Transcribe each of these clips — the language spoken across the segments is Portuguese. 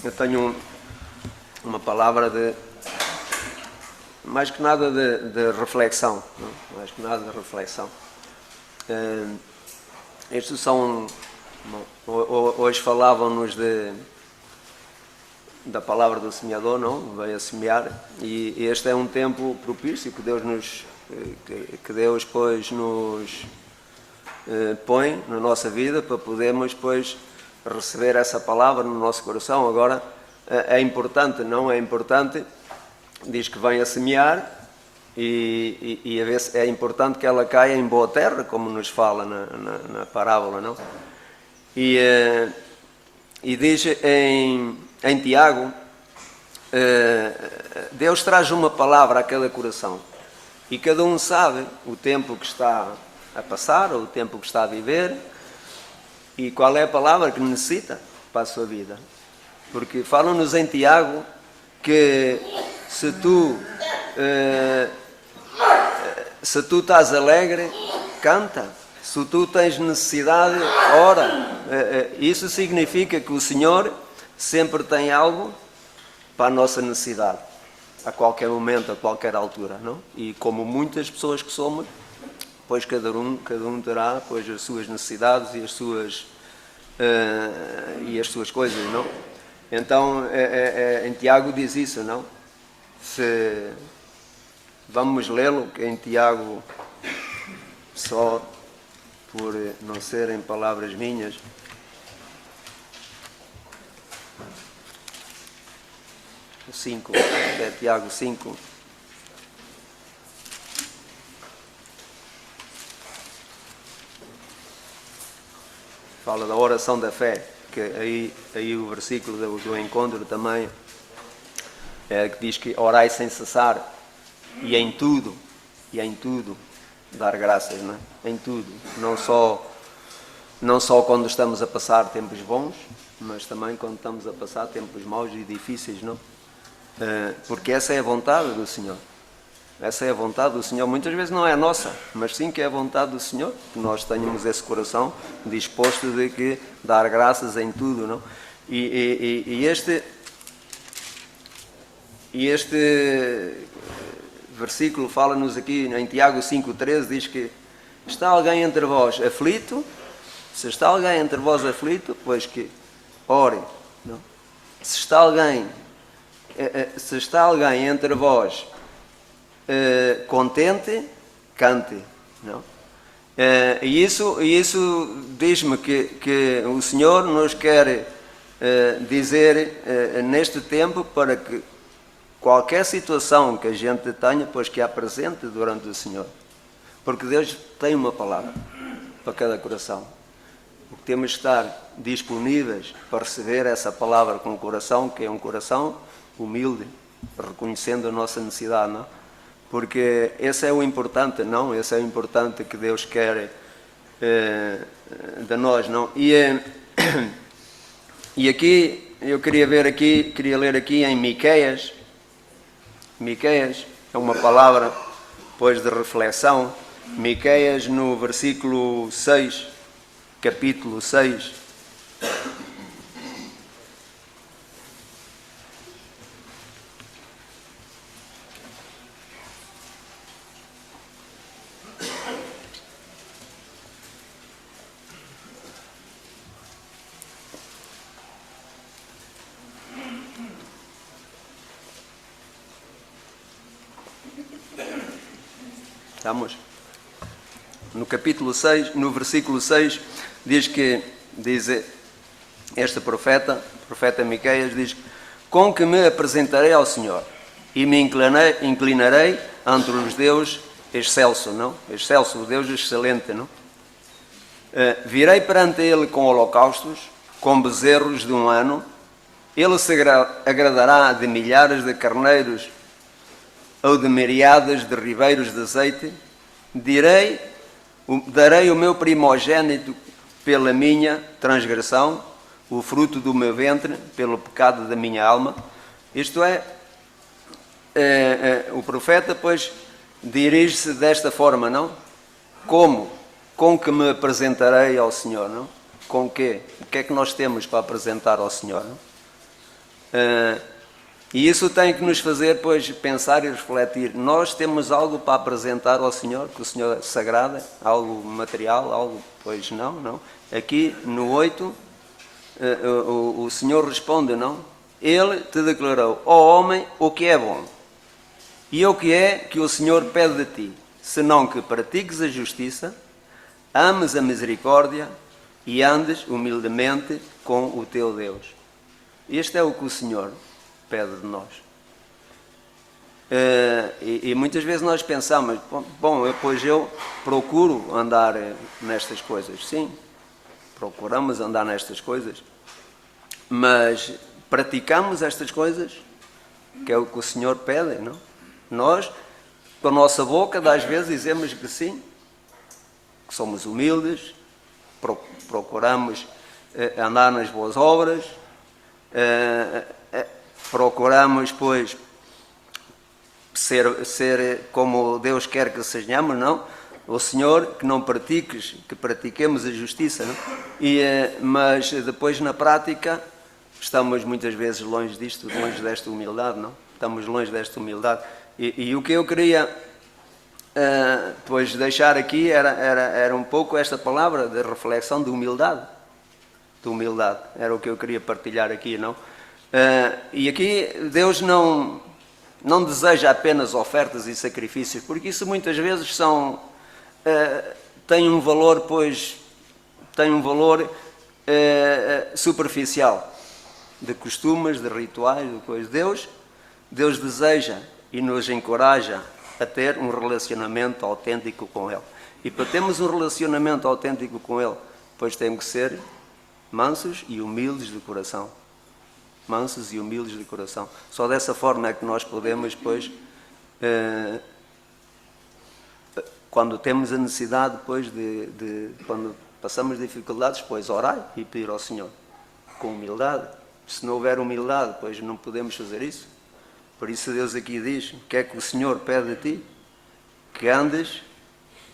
Eu tenho uma palavra de, mais que nada de reflexão, não? Mais que nada de reflexão. Estes são, hoje falavam-nos da palavra do semeador, não? Veio a semear, e este é um tempo propício que Deus que Deus pois nos põe na nossa vida para podermos depois receber essa palavra no nosso coração. Agora é importante, não é importante, diz que vem a semear e a ver se é importante que ela caia em boa terra, como nos fala na parábola, não? E diz em Tiago, Deus traz uma palavra a cada coração e cada um sabe o tempo que está a passar ou o tempo que está a viver e qual é a palavra que necessita para a sua vida. Porque falam-nos em Tiago que se tu estás alegre, canta. Se tu tens necessidade, ora. Isso significa que o Senhor sempre tem algo para a nossa necessidade, a qualquer momento, a qualquer altura, não? E como muitas pessoas que somos, pois cada um terá pois as suas necessidades e as suas coisas, não? Então, em Tiago diz isso, não? Se vamos lê-lo, que em Tiago, só por não serem palavras minhas, o 5, é Tiago 5. Fala da oração da fé, que aí o versículo do encontro também que diz que orai sem cessar e em tudo dar graças, não é? Em tudo, não só quando estamos a passar tempos bons, mas também quando estamos a passar tempos maus e difíceis, não? Porque essa é a vontade do Senhor. Essa é a vontade do Senhor. Muitas vezes não é a nossa, mas sim que é a vontade do Senhor, que nós tenhamos esse coração disposto de que dar graças em tudo, não? E este versículo fala-nos aqui em Tiago 5,13, diz que está alguém entre vós aflito? Se está alguém entre vós aflito, pois que ore, não? Se está alguém entre vós contente, cante, não? E isso diz-me que o Senhor nos quer dizer neste tempo para que qualquer situação que a gente tenha, pois que a apresente durante o Senhor. Porque Deus tem uma palavra para cada coração. O que temos de estar disponíveis para receber essa palavra com o coração, que é um coração humilde, reconhecendo a nossa necessidade, não? Porque esse é o importante, não? Esse é o importante que Deus quer de nós, não? E aqui, eu queria ler aqui em Miqueias. Miqueias é uma palavra, pois, de reflexão. Miqueias no versículo 6, capítulo 6. Estamos? No capítulo 6, no versículo 6, diz este profeta Miqueias, diz: com que me apresentarei ao Senhor e me inclinarei ante os Deus excelso, não? Excelso, o Deus excelente, não? Virei perante ele com holocaustos, com bezerros de um ano, ele se agradará de milhares de carneiros ou de myriadas de ribeiros de azeite. Darei o meu primogênito pela minha transgressão, o fruto do meu ventre pelo pecado da minha alma. Isto é, o profeta, pois, dirige-se desta forma, não? Como? Com que me apresentarei ao Senhor, não? Com quê? O que é que nós temos para apresentar ao Senhor, não? E isso tem que nos fazer, pois, pensar e refletir. Nós temos algo para apresentar ao Senhor, que o Senhor se agrada, algo material, algo, pois não. Aqui no 8, o Senhor responde, não? Ele te declarou, ó homem, o que é bom? E o que é que o Senhor pede de ti? Senão que pratiques a justiça, ames a misericórdia e andes humildemente com o teu Deus. Este é o que o Senhor pede de nós. E muitas vezes nós pensamos, bom, pois eu procuro andar nestas coisas. Sim, procuramos andar nestas coisas, mas praticamos estas coisas, que é o que o Senhor pede, não? Nós, com a nossa boca, às vezes dizemos que sim, que somos humildes, procuramos andar nas boas obras, procuramos, pois, ser como Deus quer que sejamos, não? O Senhor, que não pratiques, que pratiquemos a justiça, não? Mas depois, na prática, estamos muitas vezes longe disto, longe desta humildade, não? Estamos longe desta humildade. E o que eu queria, pois, deixar aqui era um pouco esta palavra de reflexão de humildade. De humildade. Era o que eu queria partilhar aqui, não? E aqui Deus não deseja apenas ofertas e sacrifícios, porque isso muitas vezes tem um valor, pois, tem um valor superficial, de costumes, de rituais, de coisas. Deus deseja e nos encoraja a ter um relacionamento autêntico com Ele. E para termos um relacionamento autêntico com Ele, pois temos que ser mansos e humildes de coração. Mansos e humildes de coração. Só dessa forma é que nós podemos, pois, quando temos a necessidade, pois, quando passamos dificuldades, pois, orar e pedir ao Senhor com humildade. Se não houver humildade, pois não podemos fazer isso. Por isso Deus aqui diz, o que é que o Senhor pede a ti? Que andes,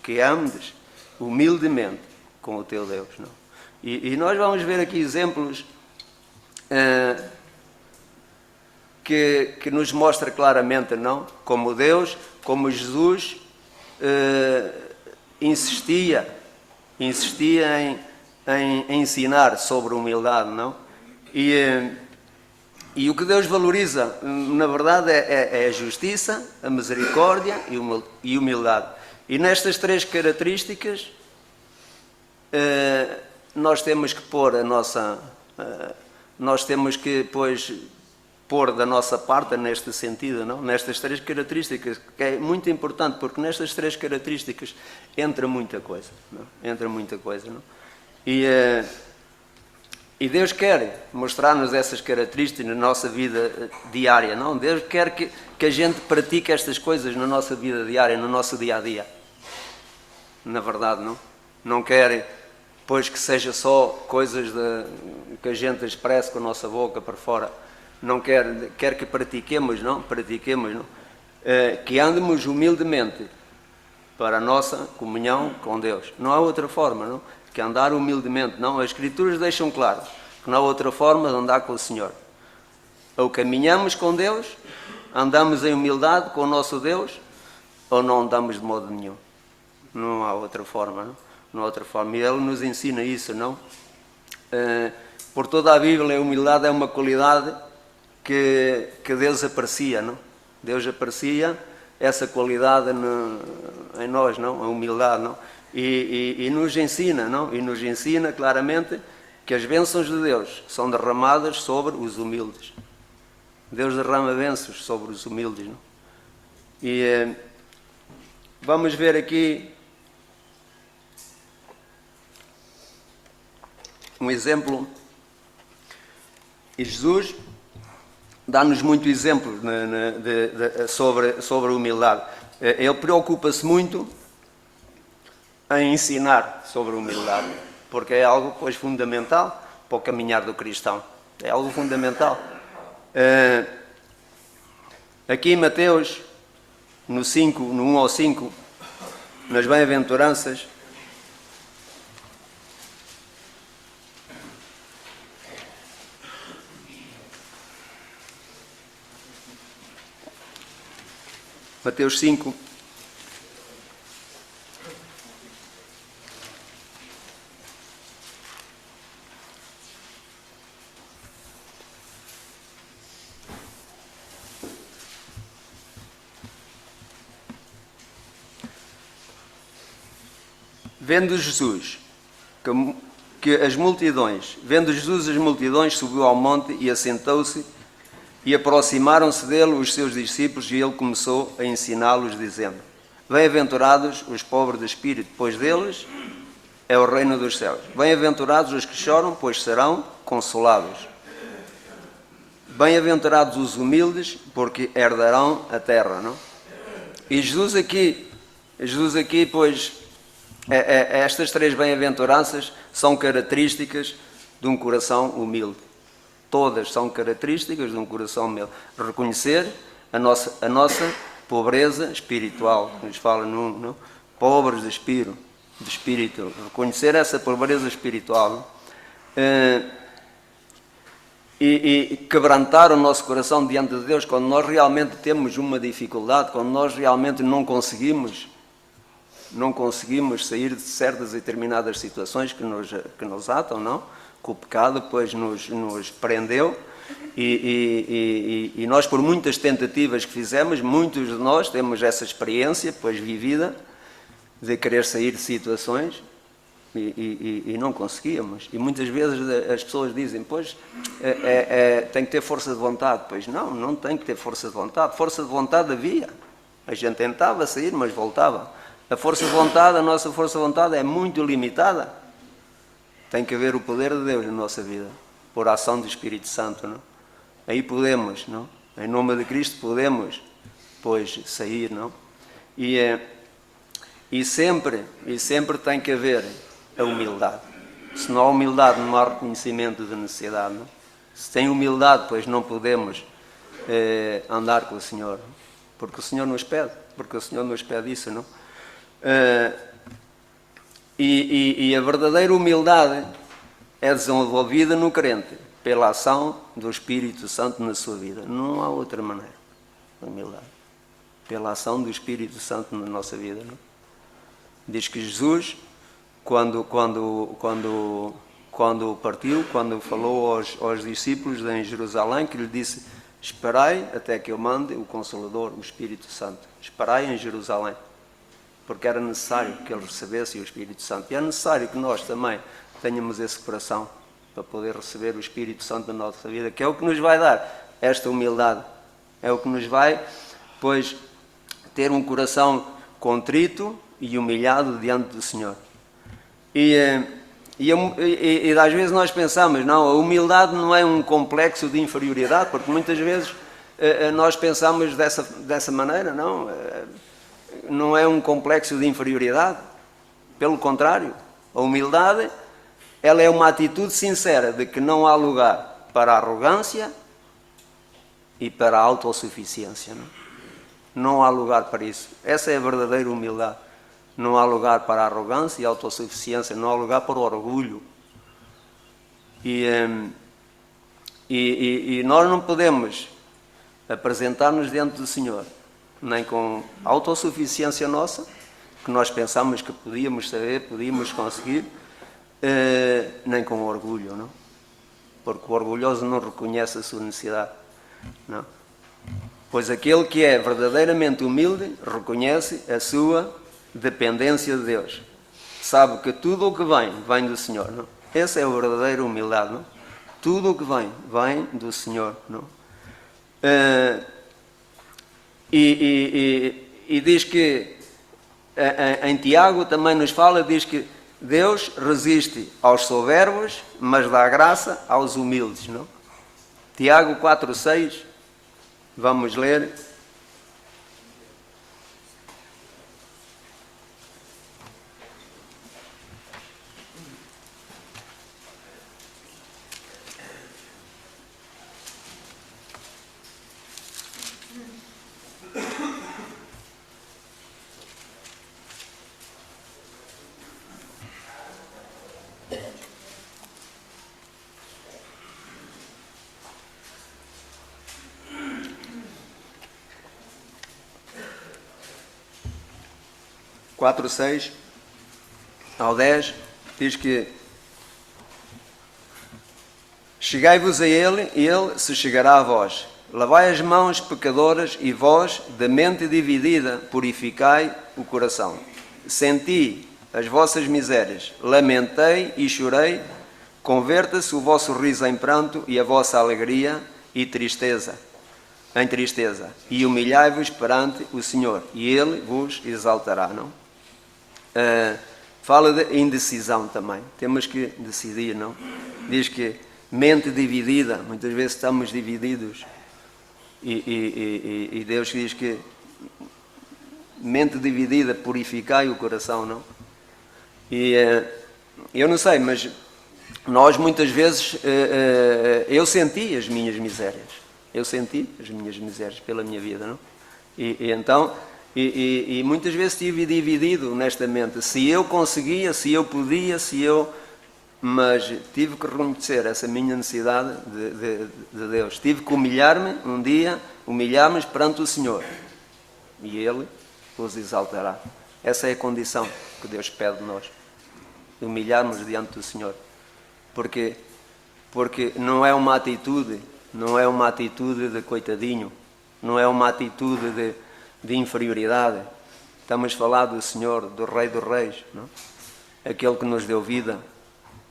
que andes humildemente com o teu Deus, não? E nós vamos ver aqui exemplos que nos mostra claramente, não? Como Deus, como Jesus insistia em ensinar sobre humildade, não? E o que Deus valoriza, na verdade, é a justiça, a misericórdia e humildade. E nestas três características, nós temos que pôr nós temos que, pois, pôr da nossa parte neste sentido, não? Nestas três características, que é muito importante, porque nestas três características entra muita coisa, não? Entra muita coisa, não? E Deus quer mostrar-nos essas características na nossa vida diária, não? Deus quer que a gente pratique estas coisas na nossa vida diária, no nosso dia-a-dia. Na verdade, não? Não quer, pois, que seja só coisas que a gente expresse com a nossa boca para fora. Não quer que pratiquemos, não? Pratiquemos, não? Que andemos humildemente para a nossa comunhão com Deus. Não há outra forma, não? Que andar humildemente, não? As Escrituras deixam claro que não há outra forma de andar com o Senhor. Ou caminhamos com Deus, andamos em humildade com o nosso Deus, ou não andamos de modo nenhum. Não há outra forma, não? Não há outra forma. E Ele nos ensina isso, não? Por toda a Bíblia, a humildade é uma qualidade que Deus aprecia, não? Deus aprecia essa qualidade em nós, não? A humildade, não? E nos ensina, não? E nos ensina claramente que as bênçãos de Deus são derramadas sobre os humildes. Deus derrama bênçãos sobre os humildes, não? E vamos ver aqui um exemplo. E Jesus dá-nos muito exemplo sobre a humildade. Ele preocupa-se muito em ensinar sobre a humildade, porque é algo, pois, fundamental para o caminhar do cristão. É algo fundamental. Aqui em Mateus, no 1 ao 5, nas bem-aventuranças, Mateus 5. Vendo Jesus as multidões, subiu ao monte e assentou-se, e aproximaram-se dele os seus discípulos, e ele começou a ensiná-los, dizendo: Bem-aventurados os pobres de espírito, pois deles é o reino dos céus. Bem-aventurados os que choram, pois serão consolados. Bem-aventurados os humildes, porque herdarão a terra, não? E Jesus aqui, pois, estas três bem-aventuranças são características de um coração humilde. Todas são características de um coração humilde. Reconhecer a nossa pobreza espiritual, nos fala no pobres de espírito. Reconhecer essa pobreza espiritual e quebrantar o nosso coração diante de Deus quando nós realmente temos uma dificuldade, quando nós realmente não conseguimos sair de certas e determinadas situações que nos atam, não? Que o pecado depois nos prendeu e nós, por muitas tentativas que fizemos, muitos de nós temos essa experiência depois vivida de querer sair de situações e não conseguíamos. E muitas vezes as pessoas dizem: pois tem que ter força de vontade. Pois não tem que ter força de vontade. Força de vontade havia. A gente tentava sair, mas voltava. A nossa força de vontade é muito limitada. Tem que haver o poder de Deus na nossa vida, por ação do Espírito Santo, não? Aí podemos, não? Em nome de Cristo podemos, pois, sair, não? E sempre tem que haver a humildade. Se não há humildade, não há reconhecimento de necessidade, não? Se tem humildade, pois não podemos andar com o Senhor, porque o Senhor nos pede isso, não? E a verdadeira humildade é desenvolvida no crente pela ação do Espírito Santo na sua vida. Não há outra maneira. Humildade pela ação do Espírito Santo na nossa vida, não? Diz que Jesus, quando partiu, quando falou aos discípulos em Jerusalém, que lhe disse: esperai até que eu mande o Consolador, o Espírito Santo. Esperai em Jerusalém. Porque era necessário que ele recebesse o Espírito Santo. E é necessário que nós também tenhamos esse coração para poder receber o Espírito Santo na nossa vida, que é o que nos vai dar esta humildade. É o que nos vai, pois, ter um coração contrito e humilhado diante do Senhor. E às vezes nós pensamos: não, a humildade não é um complexo de inferioridade, porque muitas vezes nós pensamos dessa maneira, não? Não é um complexo de inferioridade. Pelo contrário, a humildade, ela é uma atitude sincera de que não há lugar para a arrogância e para a autossuficiência. Não há lugar para isso. Essa é a verdadeira humildade. Não há lugar para a arrogância e a autossuficiência. Não há lugar para o orgulho. E nós não podemos apresentar-nos diante do Senhor nem com autossuficiência nossa, que nós pensamos que podíamos saber, podíamos conseguir, nem com orgulho, não? Porque o orgulhoso não reconhece a sua necessidade, não? Pois aquele que é verdadeiramente humilde reconhece a sua dependência de Deus. Sabe que tudo o que vem do Senhor, não? Essa é a verdadeira humildade, não? Tudo o que vem do Senhor, não? E diz que em Tiago também nos fala, diz que Deus resiste aos soberbos, mas dá graça aos humildes, não? Tiago 4:6, vamos ler. 4, 6 ao 10, diz que chegai-vos a ele, e ele se chegará a vós. Lavai as mãos, pecadoras, e vós, da mente dividida, purificai o coração. Senti as vossas misérias, lamentei e chorei, converta-se o vosso riso em pranto e a vossa alegria e tristeza, em tristeza. E humilhai-vos perante o Senhor, e Ele vos exaltará, não? Fala de indecisão também. Temos que decidir, não? Diz que mente dividida, muitas vezes estamos divididos. E Deus diz que mente dividida, purificai o coração, não? E eu não sei, mas nós muitas vezes, eu senti as minhas misérias. Eu senti as minhas misérias pela minha vida, não? Então, muitas vezes estive dividido nesta mente. Se eu conseguia, se eu podia, mas tive que reconhecer essa minha necessidade de Deus. Tive que humilhar-me um dia, humilhar-me perante o Senhor. E Ele os exaltará. Essa é a condição que Deus pede de nós. Humilhar-nos diante do Senhor. Porque não é uma atitude de coitadinho. Não é uma atitude de inferioridade. Estamos a falar do Senhor, do Rei dos Reis. Não? Aquele que nos deu vida.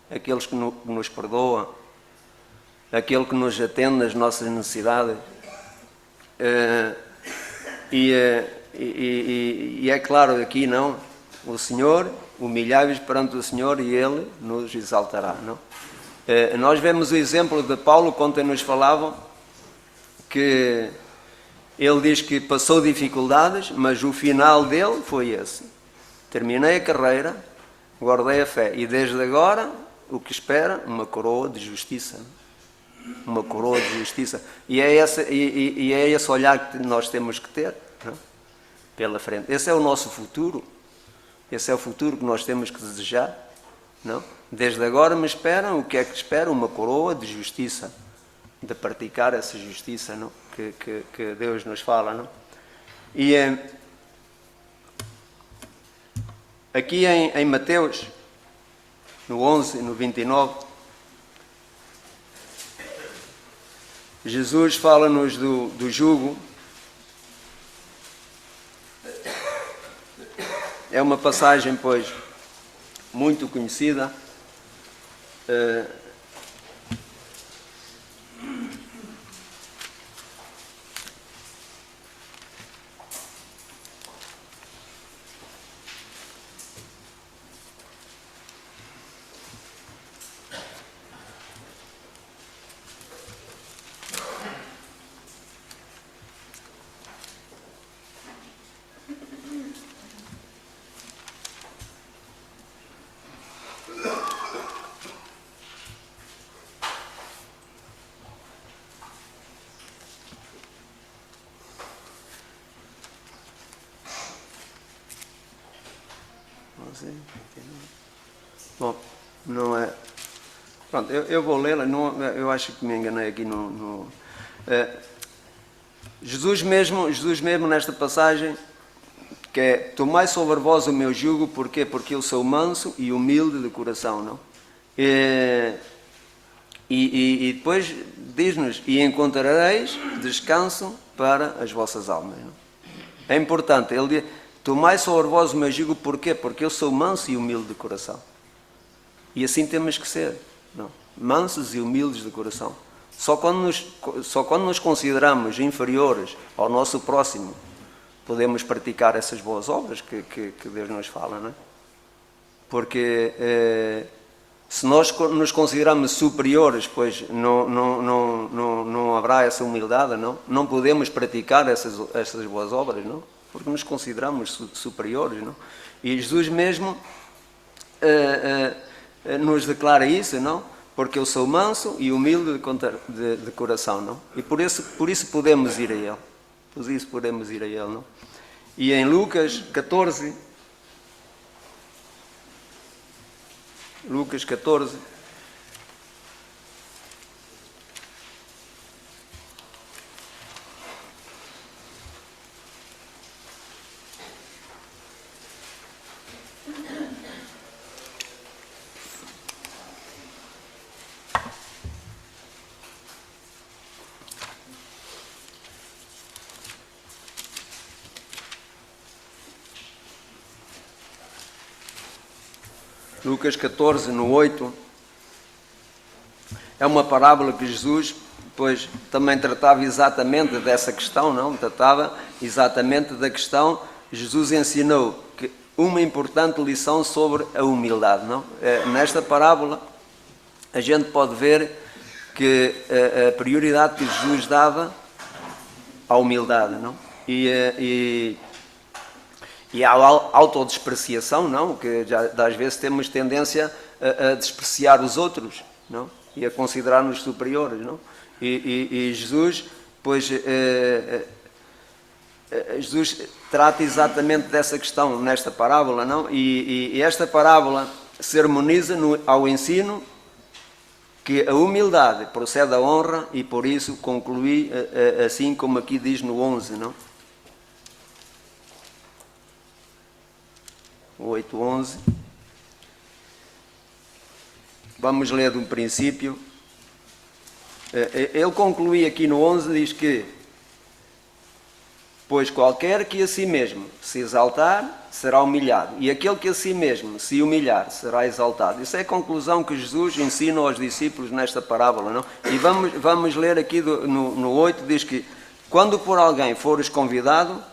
Aqueles que nos perdoa, aquele que nos atende nas nossas necessidades. E é claro aqui, não? O Senhor, humilhai-vos perante o Senhor e Ele nos exaltará, não? Nós vemos o exemplo de Paulo, quando nos falavam, que ele diz que passou dificuldades, mas o final dele foi esse. Terminei a carreira, guardei a fé, e desde agora o que espera? Uma coroa de justiça. Uma coroa de justiça. E é esse olhar que nós temos que ter, não? Pela frente. Esse é o nosso futuro. Esse é o futuro que nós temos que desejar. Não? Desde agora me esperam, o que é que espera? Uma coroa de justiça. De praticar essa justiça, não? Que Deus nos fala. Não? E aqui em Mateus, no 11 e no 29, Jesus fala-nos do jugo. É uma passagem, pois, muito conhecida. Bom, não é... Pronto, eu vou lê-la, eu acho que me enganei aqui Jesus mesmo nesta passagem, que é: tomai sobre vós o meu jugo, porquê? Porque eu sou manso e humilde de coração, não? E depois diz-nos: e encontrareis descanso para as vossas almas, não? É importante, ele diz: tomai sobre vós o meu jugo, porquê? Porque eu sou manso e humilde de coração. E assim temos que ser, não? Mansos e humildes de coração. Só quando nos consideramos inferiores ao nosso próximo, podemos praticar essas boas obras que Deus nos fala, não é? Porque se nós nos consideramos superiores, pois não haverá essa humildade, não? Não podemos praticar essas boas obras, não? Porque nos consideramos superiores, não? E Jesus mesmo nos declara isso, não? Porque eu sou manso e humilde de coração, não? E por isso podemos ir a Ele. Por isso podemos ir a Ele, não? E em Lucas 14, Lucas 14, no 8, é uma parábola que Jesus, pois, também tratava exatamente dessa questão, não? Tratava exatamente da questão. Jesus ensinou que uma importante lição sobre a humildade, não? Nesta parábola, a gente pode ver que a prioridade que Jesus dava à humildade, não? E à autodespreciação, não? Que já, às vezes temos tendência a despreciar os outros, não? E a considerar-nos superiores, não? E Jesus, pois, Jesus trata exatamente dessa questão nesta parábola, não? E esta parábola sermoniza ao ensino que a humildade procede da honra, e por isso concluí assim como aqui diz no 11, não? 8:11. Vamos ler de um princípio. Ele conclui aqui no 11, diz que: pois qualquer que a si mesmo se exaltar, será humilhado, e aquele que a si mesmo se humilhar, será exaltado. Isso é a conclusão que Jesus ensina aos discípulos nesta parábola, não? E vamos ler aqui no 8, diz que: quando por alguém fores convidado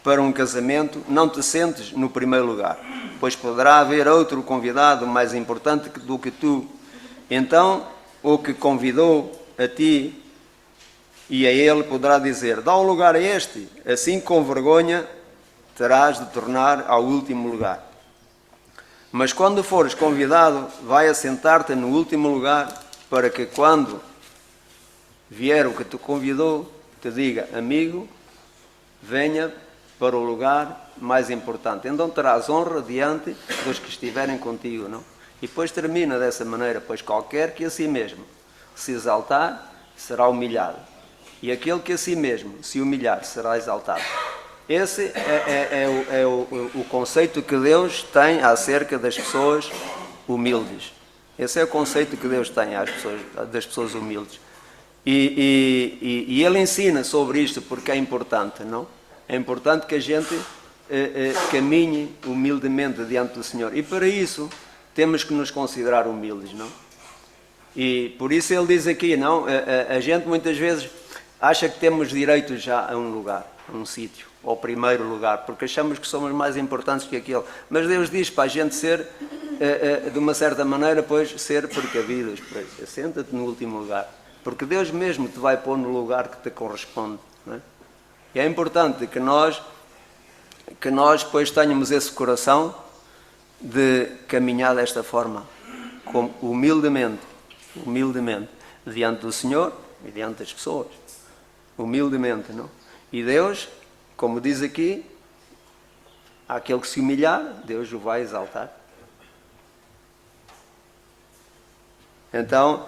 para um casamento, não te sentes no primeiro lugar, pois poderá haver outro convidado mais importante do que tu. Então o que convidou a ti e a ele poderá dizer: dá um lugar a este. Assim, com vergonha, terás de tornar ao último lugar. Mas quando fores convidado, vai assentar-te no último lugar, para que quando vier o que te convidou, te diga: amigo, venha para o lugar mais importante. Então terás honra diante dos que estiverem contigo, não? E depois termina dessa maneira: pois qualquer que a si mesmo se exaltar, será humilhado, e aquele que a si mesmo se humilhar, será exaltado. Esse é o conceito que Deus tem acerca das pessoas humildes. Esse é o conceito que Deus tem das pessoas humildes. E Ele ensina sobre isto porque é importante, não? É importante que a gente caminhe humildemente diante do Senhor. E para isso temos que nos considerar humildes, não? E por isso Ele diz aqui, não? A gente muitas vezes acha que temos direito já a um lugar, a um sítio, ao primeiro lugar, porque achamos que somos mais importantes que aquele. Mas Deus diz para a gente ser, de uma certa maneira, pois, ser precavidos. Senta-te no último lugar, porque Deus mesmo te vai pôr no lugar que te corresponde, não é? E é importante que nós, pois, tenhamos esse coração de caminhar desta forma, humildemente, diante do Senhor e diante das pessoas. Humildemente, não? E Deus, como diz aqui, àquele que se humilhar, Deus o vai exaltar. Então,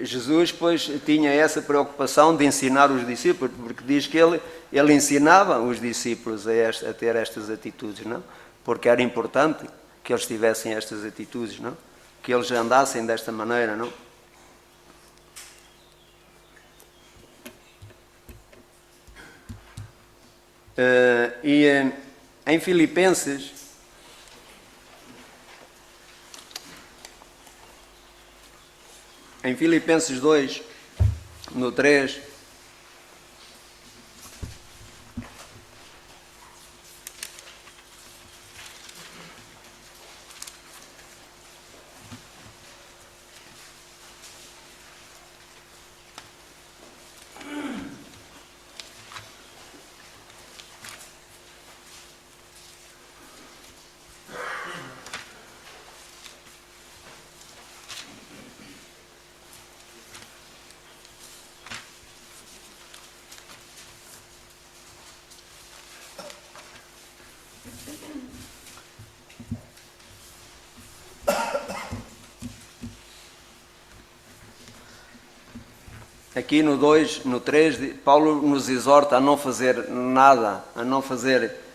Jesus, pois, tinha essa preocupação de ensinar os discípulos, porque diz que ele ensinava os discípulos a ter estas atitudes, não? Porque era importante que eles tivessem estas atitudes, não? Que eles andassem desta maneira, não? Em Filipenses, em Filipenses 2, no 3, aqui no 2, no 3, Paulo nos exorta a não fazer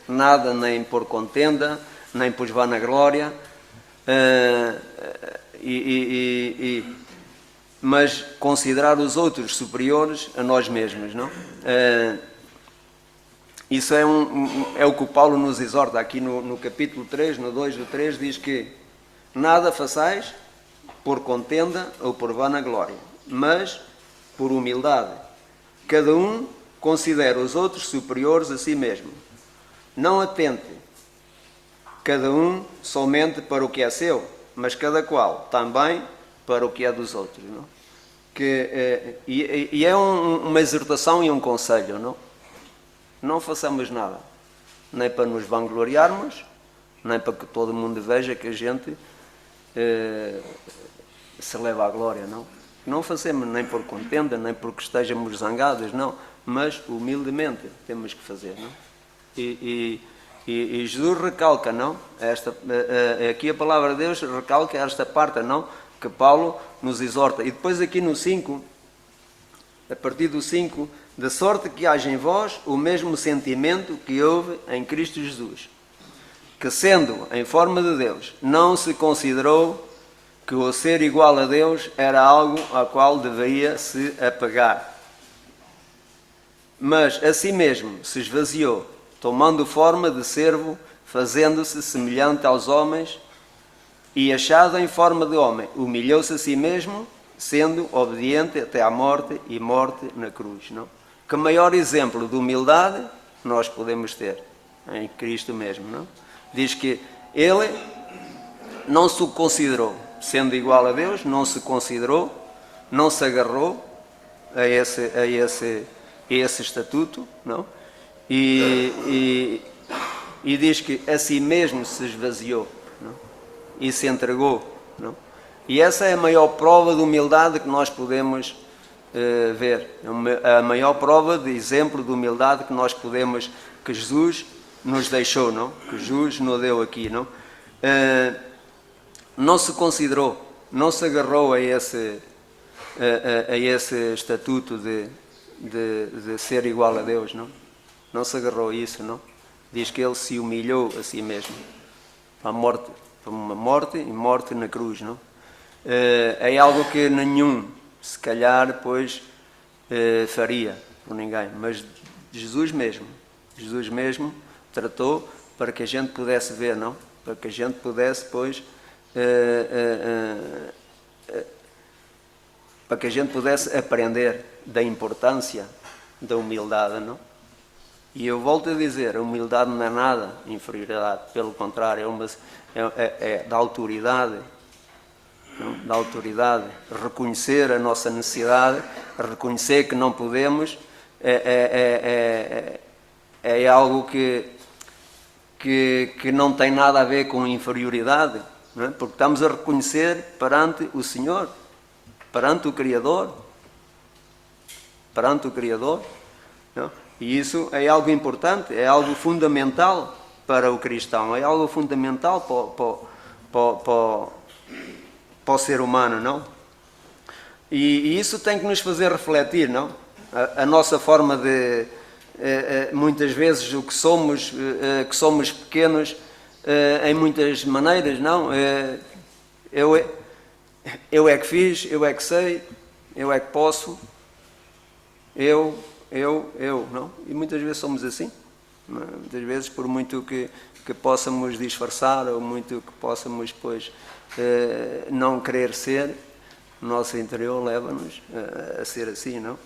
nada, nem por contenda, nem por vanagloria, mas considerar os outros superiores a nós mesmos, não? Isso é o que o Paulo nos exorta aqui no capítulo 3, no 2 do 3, diz que nada façais por contenda ou por vanagloria, mas por humildade. Cada um considera os outros superiores a si mesmo. Não atente cada um somente para o que é seu, mas cada qual também para o que é dos outros. Não? E é uma exortação e um conselho. Não façamos nada, nem para nos vangloriarmos, nem para que todo mundo veja que a gente se leva à glória. Não fazemos nem por contenda, nem porque estejamos zangados, não, mas humildemente temos que fazer. Não? E Jesus recalca, não? Aqui a palavra de Deus recalca esta parte, não? Que Paulo nos exorta. E depois aqui no 5, a partir do 5, de sorte que haja em vós o mesmo sentimento que houve em Cristo Jesus, que sendo em forma de Deus, não se considerou que o ser igual a Deus era algo ao qual deveria se apegar, mas a si mesmo se esvaziou, tomando forma de servo, fazendo-se semelhante aos homens, e achado em forma de homem, humilhou-se a si mesmo, sendo obediente até à morte e morte na cruz. Não? Que maior exemplo de humildade nós podemos ter em Cristo mesmo. Não? Diz que ele não se considerou, sendo igual a Deus, não se considerou, não se agarrou a esse estatuto, não? E diz que a si mesmo se esvaziou, não? E se entregou. Não? E essa é a maior prova de humildade que nós podemos ver. A maior prova de exemplo de humildade que nós podemos, que Jesus nos deixou, não? Que Jesus nos deu aqui. Não se considerou, não se agarrou a esse estatuto de ser igual a Deus, não se agarrou a isso, não? Diz que ele se humilhou a si mesmo, para uma morte e morte na cruz, não? É algo que nenhum, se calhar, pois, faria por ninguém, mas Jesus mesmo tratou para que a gente pudesse ver, não? Para que a gente pudesse, pois, para que a gente pudesse aprender da importância da humildade, não? E eu volto a dizer, a humildade não é nada inferioridade, pelo contrário, é da autoridade, não? Da autoridade, reconhecer a nossa necessidade, reconhecer que não podemos, é algo que não tem nada a ver com inferioridade, não é? Porque estamos a reconhecer perante o Senhor, perante o Criador, não? E isso é algo importante, é algo fundamental para o cristão, é algo fundamental para o ser humano, não? E isso tem que nos fazer refletir, não? A nossa forma de, muitas vezes, o que somos pequenos em muitas maneiras, não? Eu é que fiz, eu é que sei, eu é que posso, não? E muitas vezes somos assim, não é? Muitas vezes, por muito que possamos disfarçar, ou muito que possamos, pois, não querer ser, o nosso interior leva-nos a ser assim, não?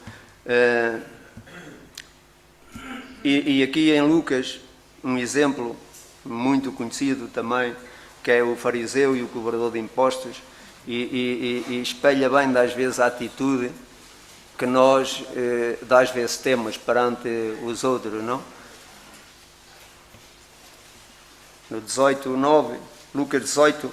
E aqui em Lucas, um exemplo muito conhecido também, que é o fariseu e o cobrador de impostos, e espelha bem, das vezes, a atitude que nós, das vezes, temos perante os outros, não? No 18:9, Lucas 18,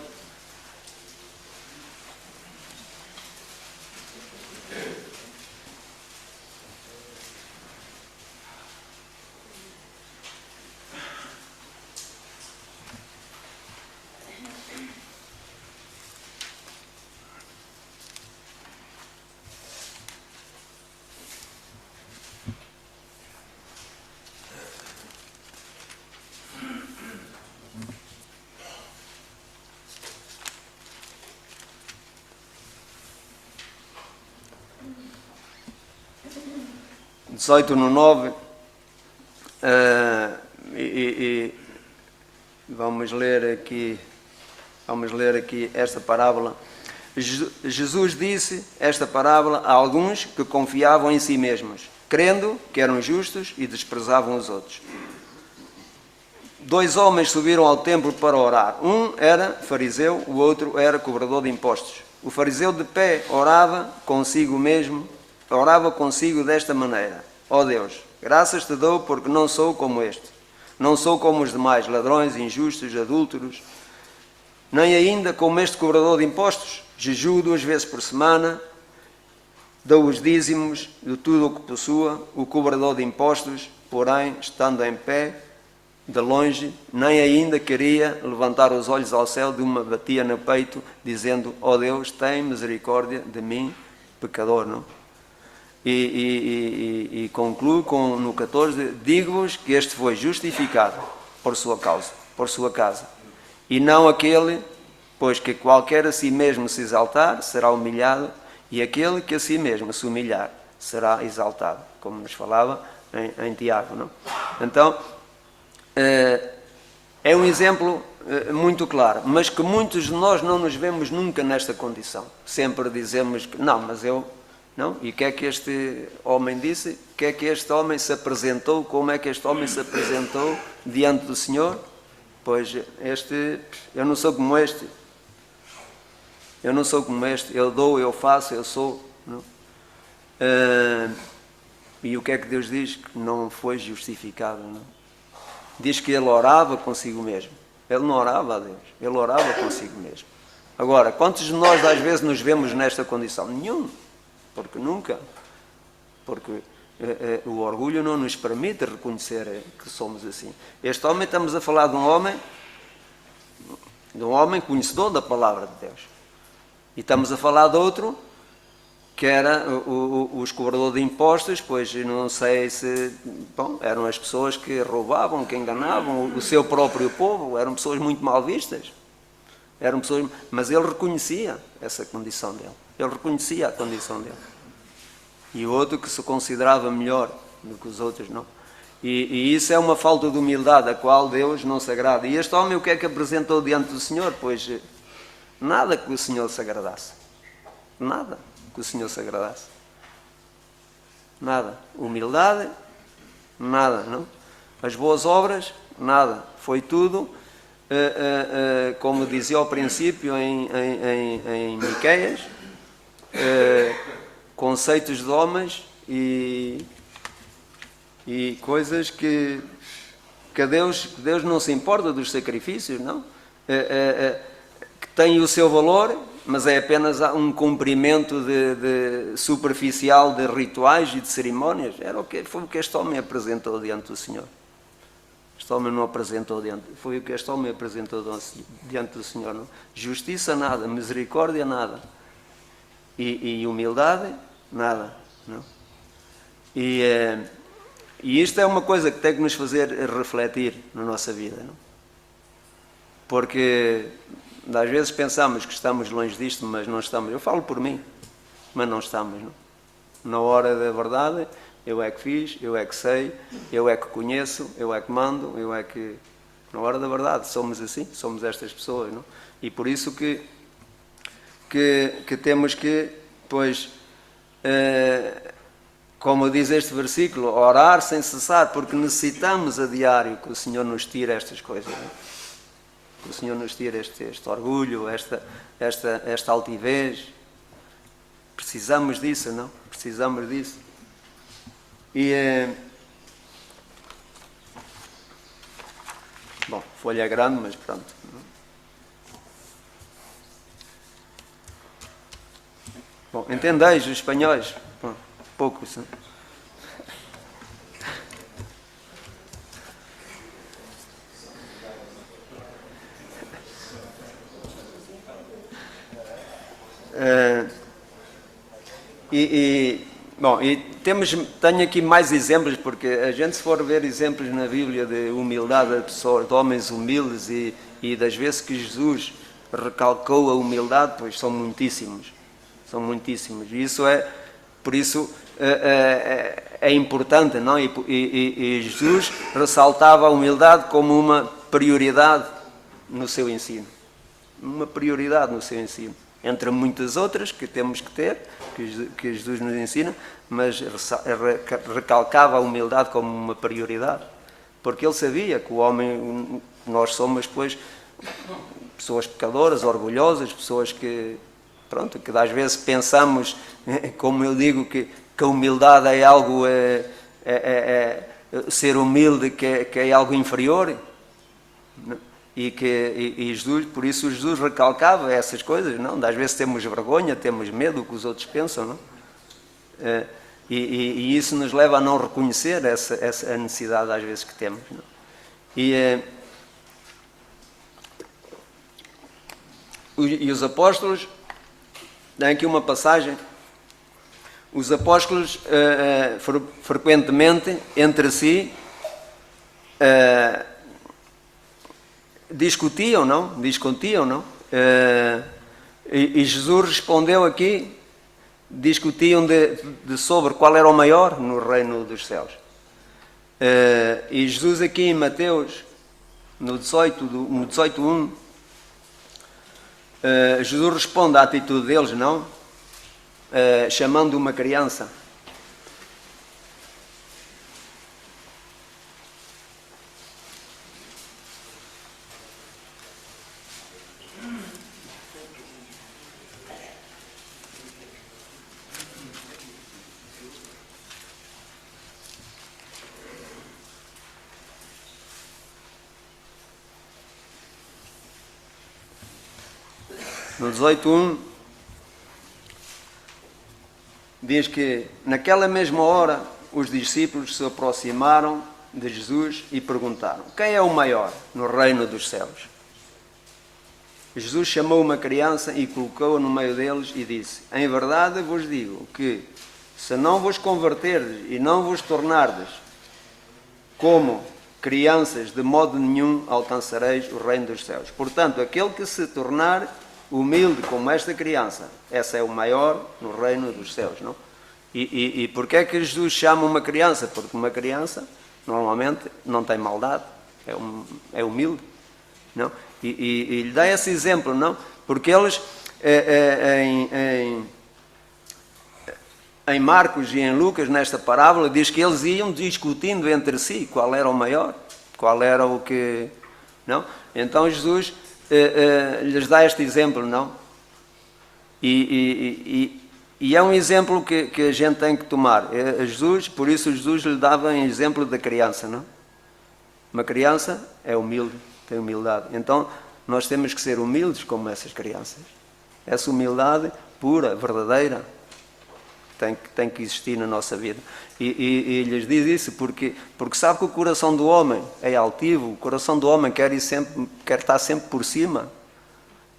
no 9, E vamos ler aqui esta parábola. Jesus disse esta parábola a alguns que confiavam em si mesmos, crendo que eram justos e desprezavam os outros. 2 homens subiram ao templo para orar. Um era fariseu, o outro era cobrador de impostos. O fariseu de pé orava consigo desta maneira: ó Deus, graças te dou porque não sou como este. Não sou como os demais, ladrões, injustos, adúlteros, nem ainda como este cobrador de impostos. Jejuo 2 vezes por semana, dou os dízimos de tudo o que possua. O cobrador de impostos, porém, estando em pé, de longe, nem ainda queria levantar os olhos ao céu, de uma batia no peito, dizendo: ó Deus, tem misericórdia de mim, pecador. Não? E concluo no 14: digo-vos que este foi justificado por sua casa, e não aquele, pois que qualquer a si mesmo se exaltar, será humilhado, e aquele que a si mesmo se humilhar, será exaltado, como nos falava em Tiago. Não? Então, é um exemplo muito claro, mas que muitos de nós não nos vemos nunca nesta condição. Sempre dizemos que não, mas eu... Não? E o que é que este homem disse? O que é que este homem se apresentou? Como é que este homem se apresentou diante do Senhor? Pois eu não sou como este. Eu não sou como este. Eu dou, eu faço, eu sou. Não? E o que é que Deus diz? Que não foi justificado. Não? Diz que ele orava consigo mesmo. Ele não orava a Deus. Ele orava consigo mesmo. Agora, quantos de nós às vezes nos vemos nesta condição? Nenhum. Porque nunca. Porque o orgulho não nos permite reconhecer que somos assim. Este homem, estamos a falar de um homem conhecedor da palavra de Deus. E estamos a falar de outro, que era os cobradores de impostos, pois não sei se... Bom, eram as pessoas que roubavam, que enganavam o seu próprio povo, eram pessoas muito mal vistas. Mas ele reconhecia essa condição dele. Ele reconhecia a condição dele. E o outro que se considerava melhor do que os outros, não. E isso é uma falta de humildade, a qual Deus não se agrada. E este homem o que é que apresentou diante do Senhor? Pois nada que o Senhor se agradasse. Nada que o Senhor se agradasse. Nada. Humildade, nada, não. As boas obras, nada. Foi tudo... como dizia ao princípio em Miqueias, conceitos de homens e coisas que Deus não se importa dos sacrifícios, não? Que têm o seu valor, mas é apenas um cumprimento de superficial de rituais e de cerimónias. Foi o que este homem apresentou diante do Senhor. Este homem não apresentou foi o que este homem apresentou diante do Senhor. Não? Justiça, nada. Misericórdia, nada. E humildade, nada. Não? E isto é uma coisa que tem que nos fazer refletir na nossa vida. Não? Porque às vezes pensamos que estamos longe disto, mas não estamos. Eu falo por mim, mas não estamos. Não? Na hora da verdade... Eu é que fiz, eu é que sei, eu é que conheço, eu é que mando, eu é que... Na hora da verdade, somos assim, somos estas pessoas, não? E por isso que temos que, pois, como diz este versículo, orar sem cessar, porque necessitamos a diário que o Senhor nos tire estas coisas, não? Que o Senhor nos tire este orgulho, esta altivez. Precisamos disso, não? Precisamos disso. Bom, folha grande, mas pronto. Bom, entendeis os espanhóis? Bom, poucos. Não? Bom, tenho aqui mais exemplos, porque a gente, se for ver exemplos na Bíblia de humildade de pessoas, de homens humildes e das vezes que Jesus recalcou a humildade, pois são muitíssimos. São muitíssimos. E isso Por isso é importante, não? E Jesus ressaltava a humildade como uma prioridade no seu ensino. Uma prioridade no seu ensino. Entre muitas outras que temos que ter, que Jesus nos ensina, mas recalcava a humildade como uma prioridade. Porque ele sabia que o homem, nós somos, pois, pessoas pecadoras, orgulhosas, pessoas que, pronto, que às vezes pensamos, como eu digo, que a humildade é algo, ser humilde que é algo inferior. E Jesus, por isso Jesus recalcava essas coisas, não? Às vezes temos vergonha, temos medo do que os outros pensam, não? E isso nos leva a não reconhecer essa necessidade às vezes que temos, não? E os apóstolos, tem aqui uma passagem, os apóstolos frequentemente entre si discutiam, não? E Jesus respondeu aqui, discutiam sobre qual era o maior no reino dos céus. E Jesus aqui em Mateus, no 18:1, Jesus responde à atitude deles, não? Chamando uma criança. No 18:1 diz que naquela mesma hora os discípulos se aproximaram de Jesus e perguntaram: quem é o maior no reino dos céus? Jesus chamou uma criança e colocou-a no meio deles e disse: em verdade vos digo que se não vos converterdes e não vos tornardes como crianças, de modo nenhum alcançareis o reino dos céus. Portanto, aquele que se tornar humilde como esta criança, essa é o maior no reino dos céus, não? E porquê é que Jesus chama uma criança? Porque uma criança normalmente não tem maldade, é humilde, não? E lhe dá esse exemplo, não? Porque eles em Marcos e em Lucas, nesta parábola, diz que eles iam discutindo entre si qual era o maior, qual era o que, não? Então Jesus lhes dá este exemplo, não? E é um exemplo que a gente tem que tomar. Jesus, por isso Jesus lhe dava um exemplo da criança, não? Uma criança é humilde, tem humildade. Então nós temos que ser humildes como essas crianças. Essa humildade pura, verdadeira, tem que existir na nossa vida. E lhes diz isso porque sabe que o coração do homem é altivo, o coração do homem quer estar sempre por cima.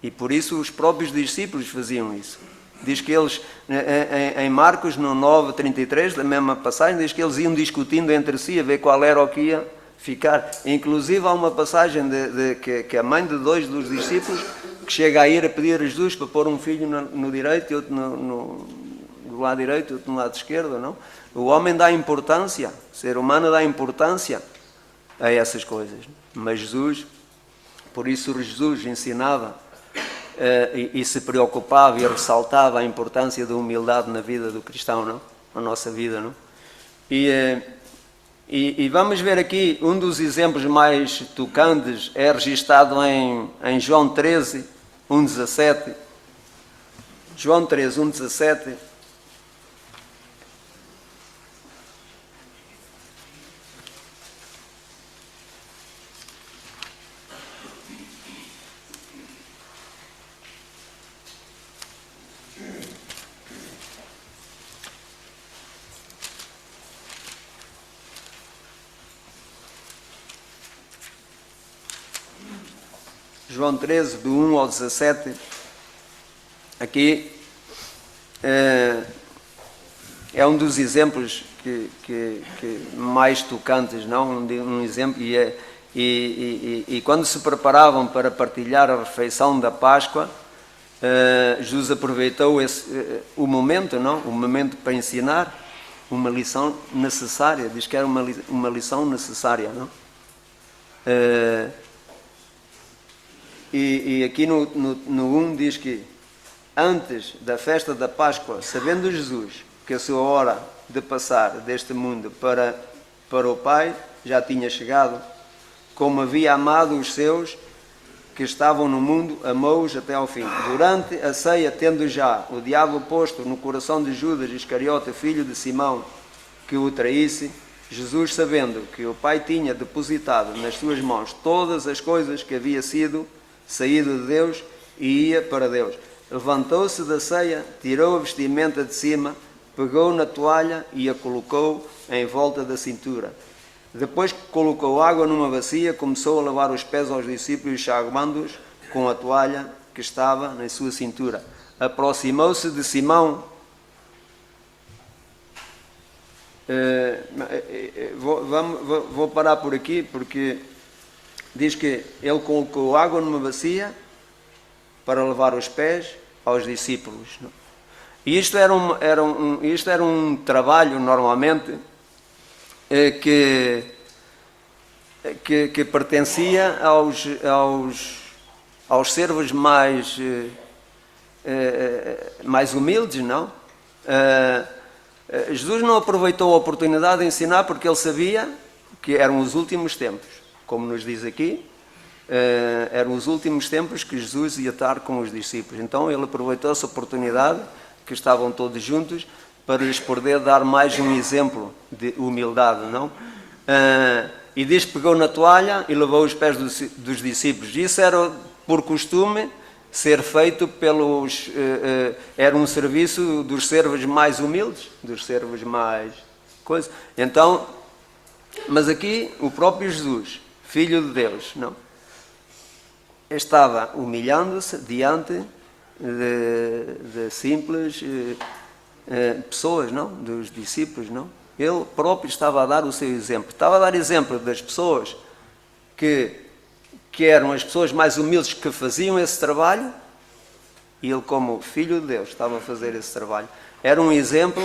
E por isso os próprios discípulos faziam isso. Diz que eles, em Marcos, no 9:33, da mesma passagem, diz que eles iam discutindo entre si a ver qual era o que ia ficar. Inclusive há uma passagem que a mãe de dois dos discípulos que chega a ir a pedir a Jesus para pôr um filho no direito e outro do lado direito e outro no lado esquerdo, não? O homem dá importância, o ser humano dá importância a essas coisas. Mas Jesus, por isso Jesus ensinava e se preocupava e ressaltava a importância da humildade na vida do cristão, não? Na nossa vida, não? E vamos ver aqui, um dos exemplos mais tocantes é registado em João 13:1-17. João 13:1-17. João 13, do 1 ao 17, aqui é um dos exemplos que mais tocantes, não? Um exemplo, e quando se preparavam para partilhar a refeição da Páscoa, Jesus aproveitou o momento, não? O momento para ensinar uma lição necessária. Diz que era uma lição necessária, não? E aqui no 1 diz que antes da festa da Páscoa, sabendo Jesus que a sua hora de passar deste mundo para o Pai já tinha chegado, como havia amado os seus que estavam no mundo, amou-os até ao fim. Durante a ceia, tendo já o diabo posto no coração de Judas Iscariote, filho de Simão, que o traísse, Jesus, sabendo que o Pai tinha depositado nas suas mãos todas as coisas que havia saído de Deus e ia para Deus, levantou-se da ceia, tirou a vestimenta de cima, pegou na toalha e a colocou em volta da cintura. Depois que colocou água numa bacia, começou a lavar os pés aos discípulos, enxaguando-os com a toalha que estava na sua cintura. Aproximou-se de Simão. Vou parar por aqui, porque diz que ele colocou água numa bacia para lavar os pés aos discípulos. E isto era um trabalho, normalmente, que pertencia aos servos mais humildes, não? Jesus não aproveitou a oportunidade de ensinar porque ele sabia que eram os últimos tempos, como nos diz aqui, eram os últimos tempos que Jesus ia estar com os discípulos. Então ele aproveitou essa oportunidade, que estavam todos juntos, para lhes poder dar mais um exemplo de humildade, não? E diz que pegou na toalha e lavou os pés dos discípulos. Isso era por costume ser feito pelos... era um serviço dos servos mais humildes, dos servos mais... coisa. Então, mas aqui o próprio Jesus, Filho de Deus, não? Estava humilhando-se diante de simples pessoas, não? Dos discípulos, não? Ele próprio estava a dar o seu exemplo. Estava a dar exemplo das pessoas que eram as pessoas mais humildes que faziam esse trabalho, e ele, como Filho de Deus, estava a fazer esse trabalho. Era um exemplo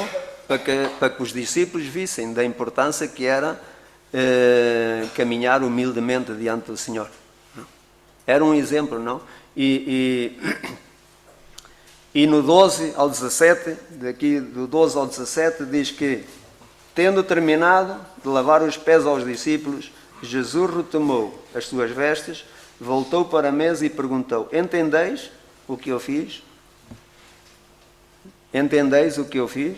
para que os discípulos vissem da importância que era caminhar humildemente diante do Senhor. Era um exemplo, não? E no 12 ao 17, daqui do 12 ao 17, diz que, tendo terminado de lavar os pés aos discípulos, Jesus retomou as suas vestes, voltou para a mesa e perguntou: entendeis o que eu fiz? Entendeis o que eu fiz?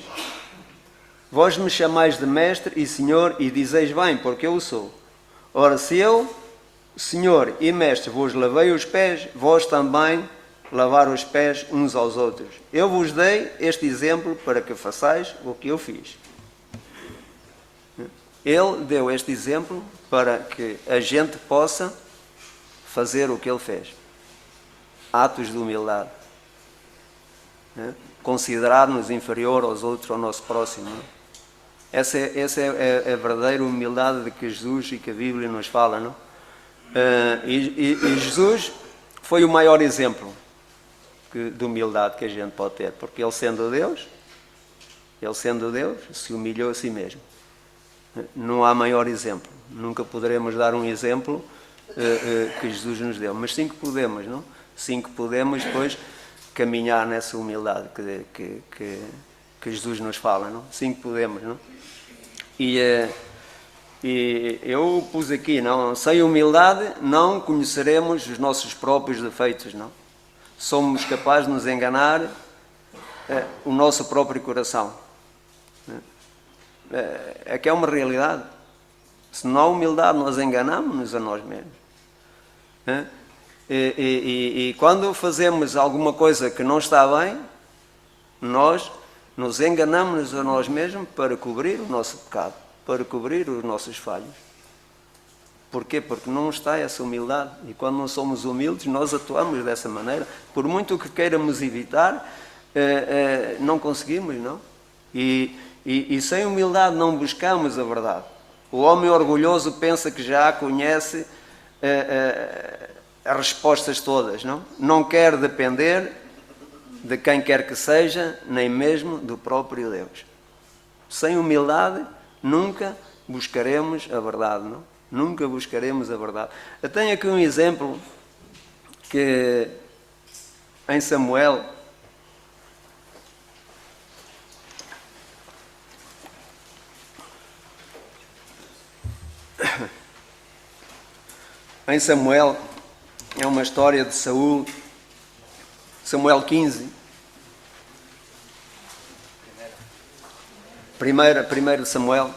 Vós me chamais de mestre e senhor e dizeis bem, porque eu o sou. Ora, se eu, senhor e mestre, vos lavei os pés, vós também lavar os pés uns aos outros. Eu vos dei este exemplo para que façais o que eu fiz. Ele deu este exemplo para que a gente possa fazer o que ele fez. Atos de humildade. Considerar-nos inferior aos outros, ao nosso próximo. Essa é a verdadeira humildade de que Jesus e que a Bíblia nos fala, não? E Jesus foi o maior exemplo de humildade que a gente pode ter, porque ele sendo Deus, se humilhou a si mesmo. Não há maior exemplo. Nunca poderemos dar um exemplo que Jesus nos deu, mas sim que podemos, não? Sim que podemos depois caminhar nessa humildade que Jesus nos fala, não? Sim que podemos, não? E eu pus aqui, não? Sem humildade não conheceremos os nossos próprios defeitos, não? Somos capazes de nos enganar o nosso próprio coração. É que é uma realidade. Se não há humildade, nós enganamos-nos a nós mesmos. E quando fazemos alguma coisa que não está bem, nós nos enganamos a nós mesmos para cobrir o nosso pecado, para cobrir os nossos falhos. Porquê? Porque não está essa humildade. E quando não somos humildes, nós atuamos dessa maneira. Por muito que queiramos evitar, não conseguimos, não? E sem humildade não buscamos a verdade. O homem orgulhoso pensa que já conhece as respostas todas, não? Não quer depender de quem quer que seja, nem mesmo do próprio Deus. Sem humildade, nunca buscaremos a verdade, não? Nunca buscaremos a verdade. Eu tenho aqui um exemplo que em Samuel, é uma história de Saúl, Samuel 15, primeiro de Samuel.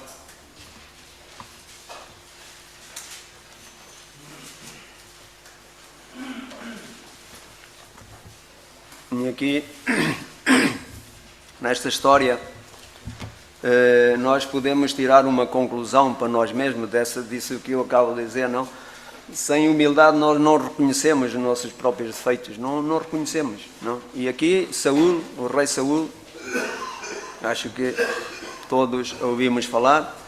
E aqui, nesta história, nós podemos tirar uma conclusão para nós mesmos disso que eu acabo de dizer, não? Sem humildade nós não reconhecemos os nossos próprios defeitos, não reconhecemos, não? E aqui Saúl, o rei Saúl, acho que todos ouvimos falar,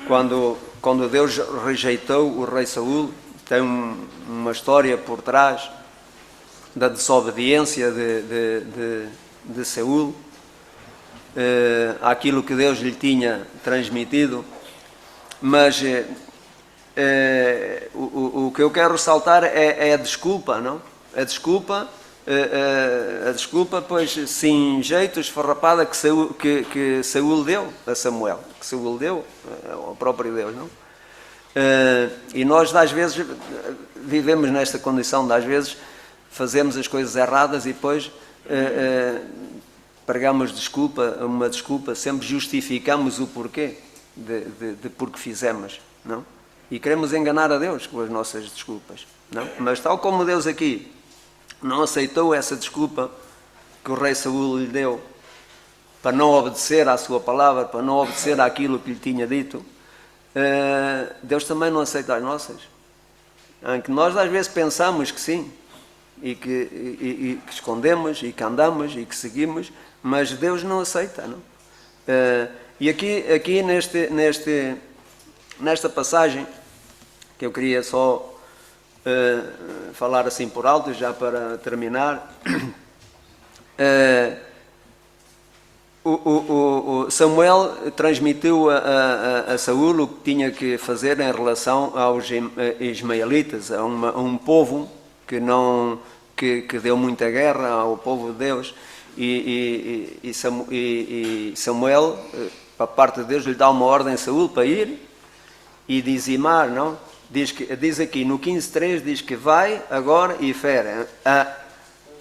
quando Deus rejeitou o rei Saúl, tem uma história por trás da desobediência de Saúl àquilo que Deus lhe tinha transmitido, mas o que eu quero ressaltar é a desculpa, não? A desculpa, pois, sem jeito, esfarrapada que Saúl deu a Samuel, que Saúl deu ao próprio Deus, não? E nós, às vezes, vivemos nesta condição, às vezes, fazemos as coisas erradas e depois pregamos uma desculpa, sempre justificamos o porquê de porque fizemos, não? E queremos enganar a Deus com as nossas desculpas, não? Mas tal como Deus aqui não aceitou essa desculpa que o rei Saúl lhe deu para não obedecer à sua palavra, para não obedecer àquilo que lhe tinha dito, Deus também não aceita as nossas. Em que nós às vezes pensamos que sim, e que escondemos, e que andamos, e que seguimos, mas Deus não aceita, não? E aqui nesta passagem, que eu queria só falar assim por alto, já para terminar, o Samuel transmitiu a Saúl o que tinha que fazer em relação aos ismaelitas, a um povo que deu muita guerra ao povo de Deus, e Samuel, para parte de Deus, lhe dá uma ordem a Saúl para ir e dizimar, não? Diz aqui no 15:3, diz que vai agora e fere a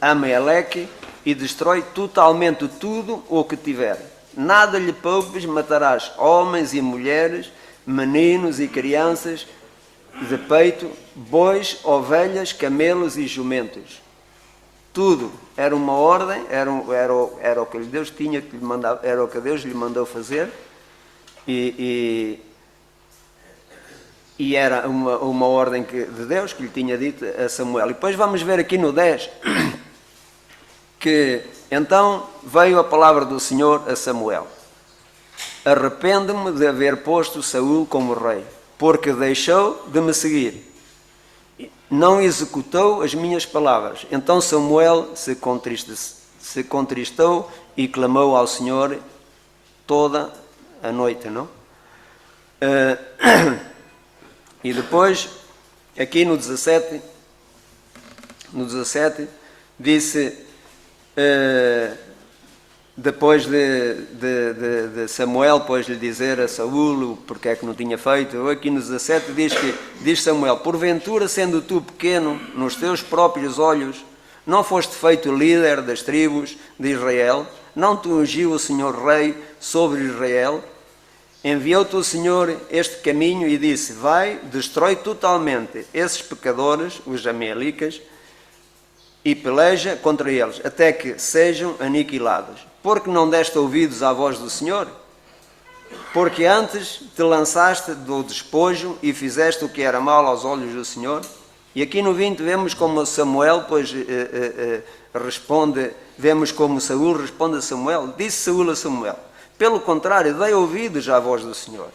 Amaleque e destrói totalmente tudo o que tiver. Nada lhe poupes, matarás homens e mulheres, meninos e crianças de peito, bois, ovelhas, camelos e jumentos. Tudo era uma ordem, era o que Deus tinha que lhe mandar, era o que Deus lhe mandou fazer, e era uma ordem de Deus que lhe tinha dito a Samuel. E depois vamos ver aqui no 10 que então veio a palavra do Senhor a Samuel: arrependo-me de haver posto Saúl como rei, porque deixou de me seguir, não executou as minhas palavras. Então Samuel se contristou e clamou ao Senhor toda a noite, não? E depois, aqui no 17 disse, depois de Samuel depois lhe dizer a Saúl porque é que não tinha feito, aqui no 17 diz Samuel: porventura, sendo tu pequeno nos teus próprios olhos, não foste feito líder das tribos de Israel? Não te ungiu o Senhor rei sobre Israel? Enviou-te o Senhor este caminho e disse: vai, destrói totalmente esses pecadores, os amelicas, e peleja contra eles, até que sejam aniquilados. Porque não deste ouvidos à voz do Senhor? Porque antes te lançaste do despojo e fizeste o que era mal aos olhos do Senhor? E aqui no 20 vemos como Samuel, pois responde, vemos como Saúl responde a Samuel. Disse Saúl a Samuel: pelo contrário, dei ouvidos à voz do Senhor.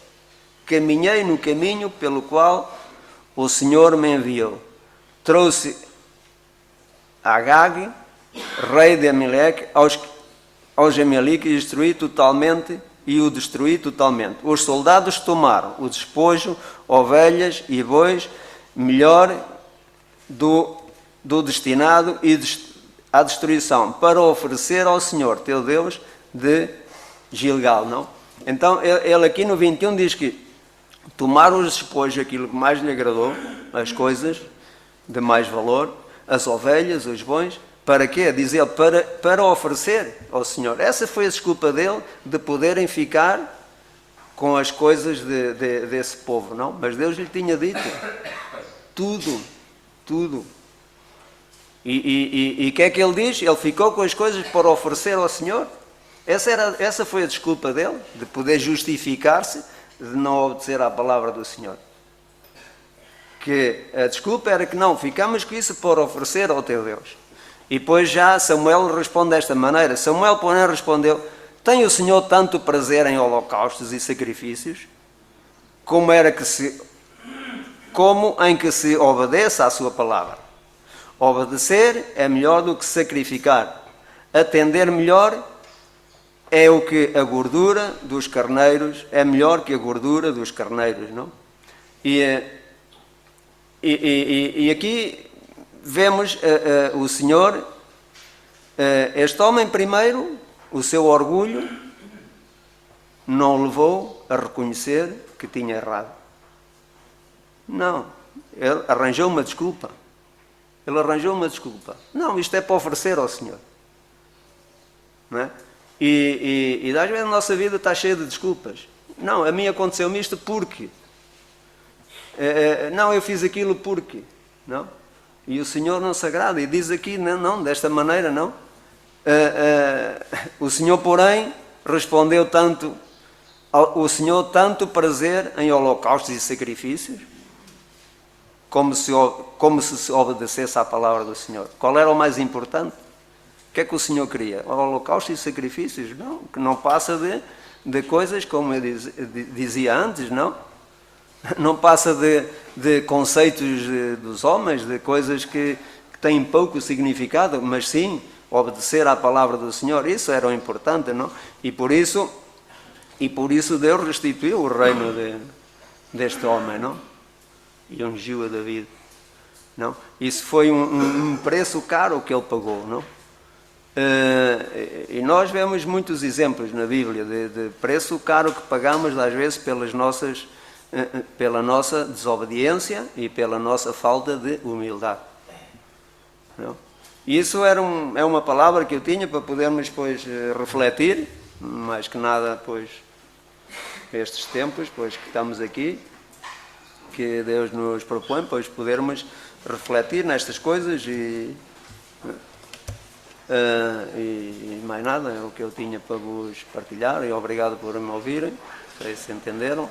Caminhei no caminho pelo qual o Senhor me enviou. Trouxe Agag, rei de Amaleque, aos Amaleque e o destruí totalmente. Os soldados tomaram o despojo, ovelhas e bois, melhor do destinado à destruição, para oferecer ao Senhor, teu Deus, de Gilgal, não? Então, ele aqui no 21 diz que tomaram os despojos, aquilo que mais lhe agradou, as coisas de mais valor, as ovelhas, os bois, para quê? Diz ele, para oferecer ao Senhor. Essa foi a desculpa dele de poderem ficar com as coisas desse povo, não? Mas Deus lhe tinha dito tudo. E o que é que ele diz? Ele ficou com as coisas para oferecer ao Senhor. Essa foi a desculpa dele, de poder justificar-se de não obedecer à palavra do Senhor. Que a desculpa era que não, ficamos com isso para oferecer ao teu Deus. E depois já Samuel responde desta maneira. Samuel, porém, respondeu: tem o Senhor tanto prazer em holocaustos e sacrifícios, como em que se obedeça à sua palavra. Obedecer é melhor do que sacrificar. Atender melhor é o que a gordura dos carneiros, é melhor que a gordura dos carneiros, não? E aqui vemos o Senhor, este homem primeiro, o seu orgulho não o levou a reconhecer que tinha errado. Não, ele arranjou uma desculpa. Não, isto é para oferecer ao Senhor. Não é? E às vezes a nossa vida está cheia de desculpas. Não, a mim aconteceu-me isto porque. Não, eu fiz aquilo porque. Não? E o Senhor não se agrada. E diz aqui, não, desta maneira, não. O Senhor, porém, respondeu o Senhor tanto prazer em holocaustos e sacrifícios, como se obedecesse à palavra do Senhor. Qual era o mais importante? O que é que o Senhor queria? Holocaustos e sacrifícios? Não, que não passa de coisas, como eu dizia antes, não? Não passa de conceitos dos homens, de coisas que têm pouco significado, mas sim obedecer à palavra do Senhor. Isso era o importante, não? E por isso Deus restituiu o reino deste homem, não? E ungiu a David, não? Isso foi um preço caro que ele pagou, não? E nós vemos muitos exemplos na Bíblia de preço caro que pagamos às vezes pela nossa desobediência e pela nossa falta de humildade, não? E isso é uma palavra que eu tinha para podermos depois refletir, mais que nada, pois, estes tempos, pois, que estamos aqui, que Deus nos propõe, pois, podermos refletir nestas coisas e mais nada, é o que eu tinha para vos partilhar, e obrigado por me ouvirem, não sei se entenderam.